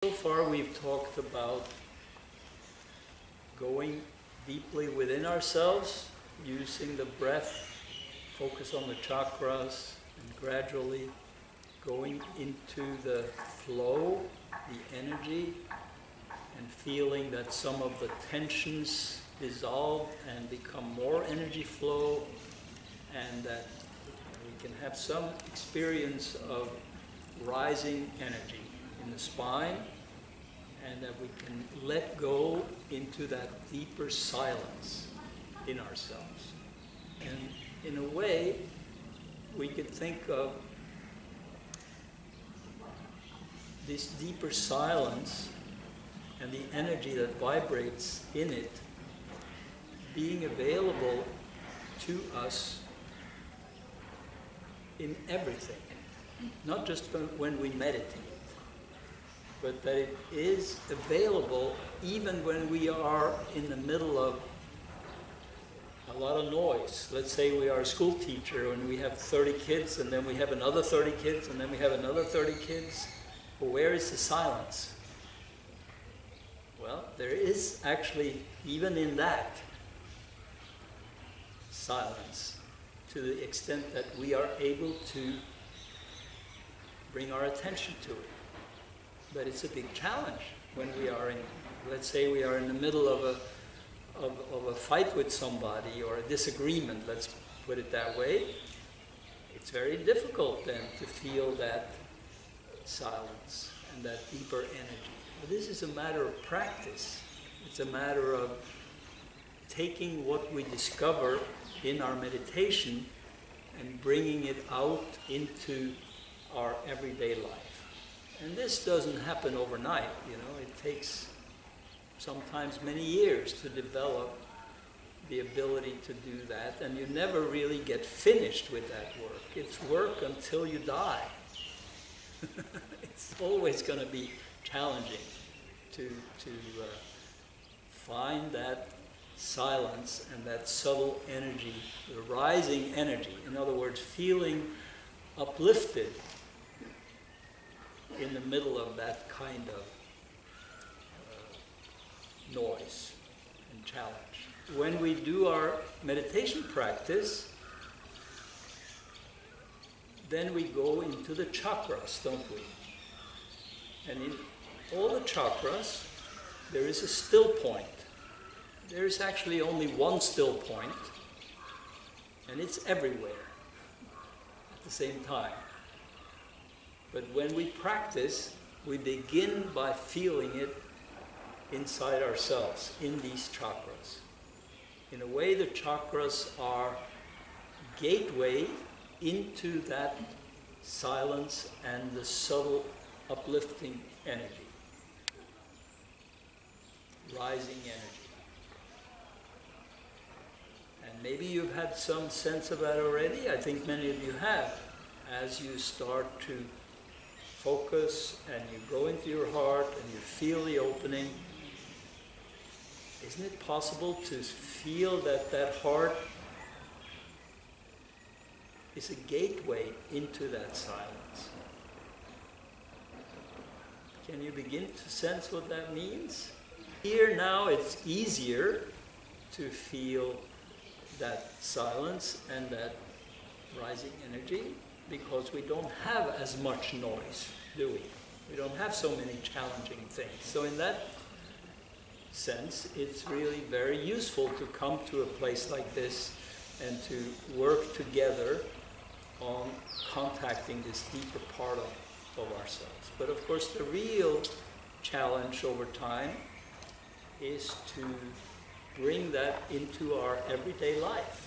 So far we've talked about going deeply within ourselves, using the breath, focus on the chakras, and gradually going into the flow, the energy, and feeling that some of the tensions dissolve and become more energy flow, and that we can have some experience of rising energy in the spine, and that we can let go into that deeper silence in ourselves. And in a way, we could think of this deeper silence and the energy that vibrates in it being available to us in everything, not just when we meditate, but that it is available even when we are in the middle of a lot of noise. Let's say we are a school teacher and we have 30 kids, and then we have another 30 kids, and then we have another 30 kids. Well, where is the silence? Well, there is actually, even in that, silence, to the extent that we are able to bring our attention to it. But it's a big challenge when we are in, let's say we are in the middle of a fight with somebody, or a disagreement, let's put it that way. It's very difficult then to feel that silence and that deeper energy. But this is a matter of practice. It's a matter of taking what we discover in our meditation and bringing it out into our everyday life. And this doesn't happen overnight, you know. It takes sometimes many years to develop the ability to do that, and you never really get finished with that work. It's work until you die. It's always going to be challenging to find that silence and that subtle energy, the rising energy. In other words, feeling uplifted in the middle of that kind of noise and challenge. When we do our meditation practice, then we go into the chakras, don't we? And in all the chakras, there is a still point. There is actually only one still point, and it's everywhere at the same time. But when we practice, we begin by feeling it inside ourselves, in these chakras. In a way, the chakras are gateway into that silence and the subtle uplifting energy, rising energy. And maybe you've had some sense of that already. I think many of you have. As you start to focus and you go into your heart and you feel the opening, isn't it possible to feel that that heart is a gateway into that silence? Can you begin to sense what that means? Here now it's easier to feel that silence and that rising energy because we don't have as much noise, do we? We don't have so many challenging things. So in that sense, it's really very useful to come to a place like this and to work together on contacting this deeper part of ourselves. But of course, the real challenge over time is to bring that into our everyday life.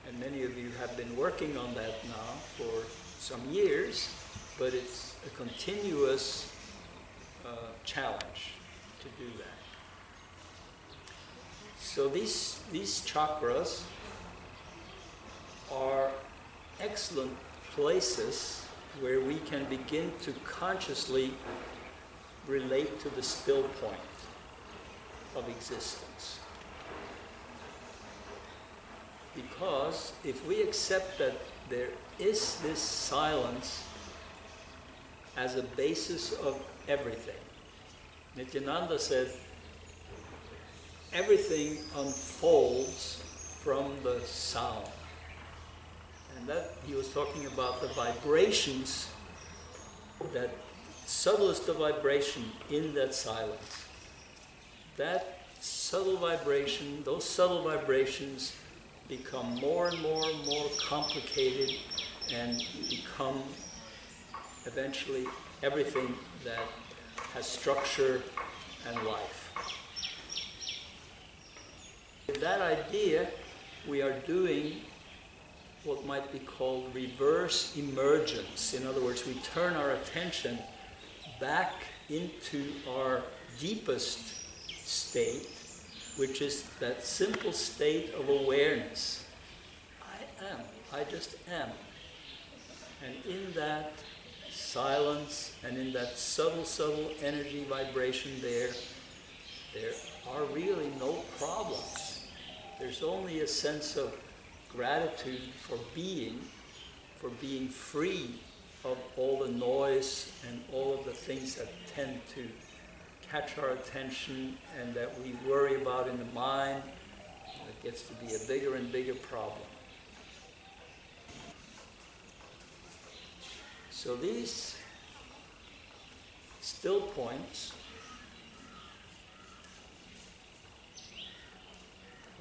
And many of you have been working on that now for some years, but it's a continuous challenge to do that. So these chakras are excellent places where we can begin to consciously relate to the still point of existence. Because if we accept that there is this silence as a basis of everything. Nityananda said, everything unfolds from the sound. And that he was talking about the vibrations, that subtlest of vibration in that silence. That subtle vibration, those subtle vibrations become more and more and more complicated and become eventually everything that has structure and life. With that idea, we are doing what might be called reverse emergence. In other words, we turn our attention back into our deepest state, which is that simple state of awareness. I am. I just am. And in that silence and in that subtle, subtle energy vibration there are really no problems. There's only a sense of gratitude for being free of all the noise and all of the things that tend to catch our attention and that we worry about in the mind. It gets to be a bigger and bigger problem. So these still points,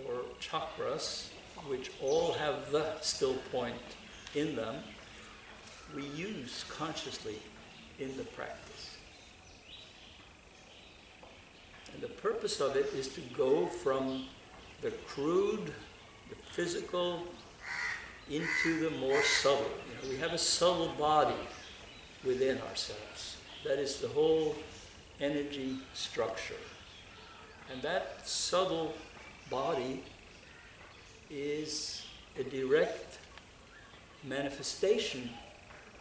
or chakras, which all have the still point in them, we use consciously in the practice. And the purpose of it is to go from the crude, the physical, into the more subtle. You know, we have a subtle body within ourselves. That is the whole energy structure. And that subtle body is a direct manifestation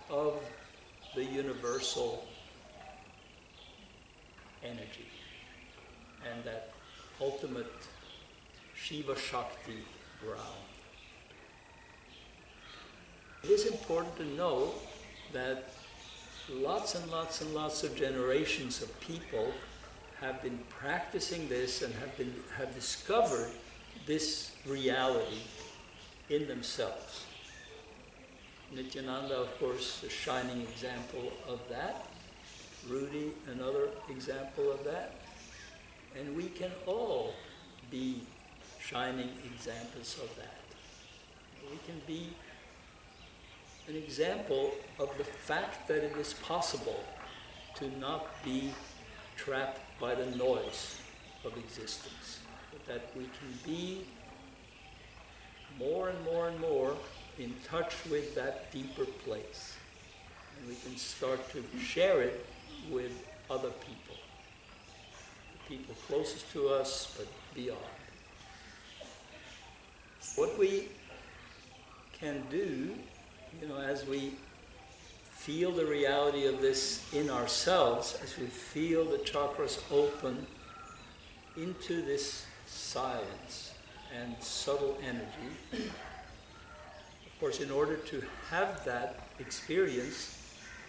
of the universal energy and that ultimate Shiva Shakti ground. It is important to know that lots and lots and lots of generations of people have been practicing this and have discovered this reality in themselves. Nityananda, of course, a shining example of that. Rudy, another example of that. And we can all be shining examples of that. We can be an example of the fact that it is possible to not be trapped by the noise of existence, but that we can be more and more and more in touch with that deeper place. And we can start to share it with other people, the people closest to us, but beyond. What we can do, as we feel the reality of this in ourselves, as we feel the chakras open into this silence and subtle energy, of course, in order to have that experience,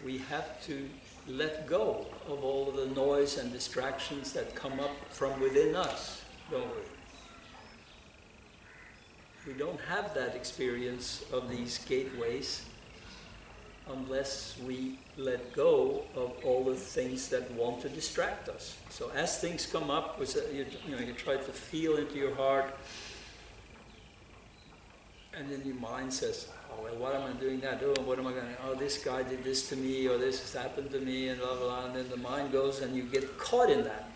we have to let go of all of the noise and distractions that come up from within us, don't we? We don't have that experience of these gateways unless we let go of all the things that want to distract us. So as things come up, you try to feel into your heart, and then your mind says, oh, well, what am I doing now? What am I going to, oh, this guy did this to me, or this has happened to me, and blah, blah, blah. And then the mind goes and you get caught in that.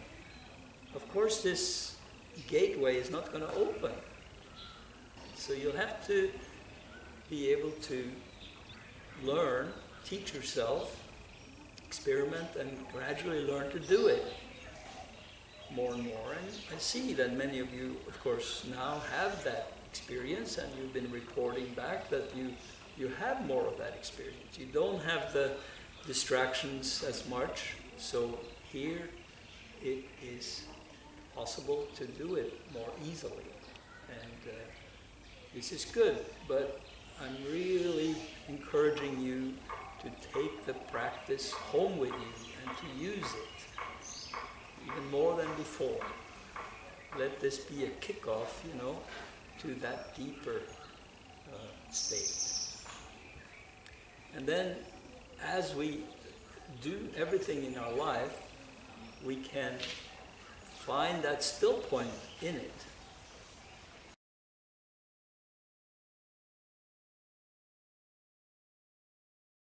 Of course, this gateway is not going to open. So you'll have to be able to learn, teach yourself, experiment, and gradually learn to do it more and more. And I see that many of you, of course, now have that experience, and you've been reporting back that you have more of that experience. You don't have the distractions as much, so here it is possible to do it more easily. And this is good, but I'm really encouraging you to take the practice practice home with you and to use it even more than before. Let this be a kickoff, to that deeper state. And then, as we do everything in our life, we can find that still point in it.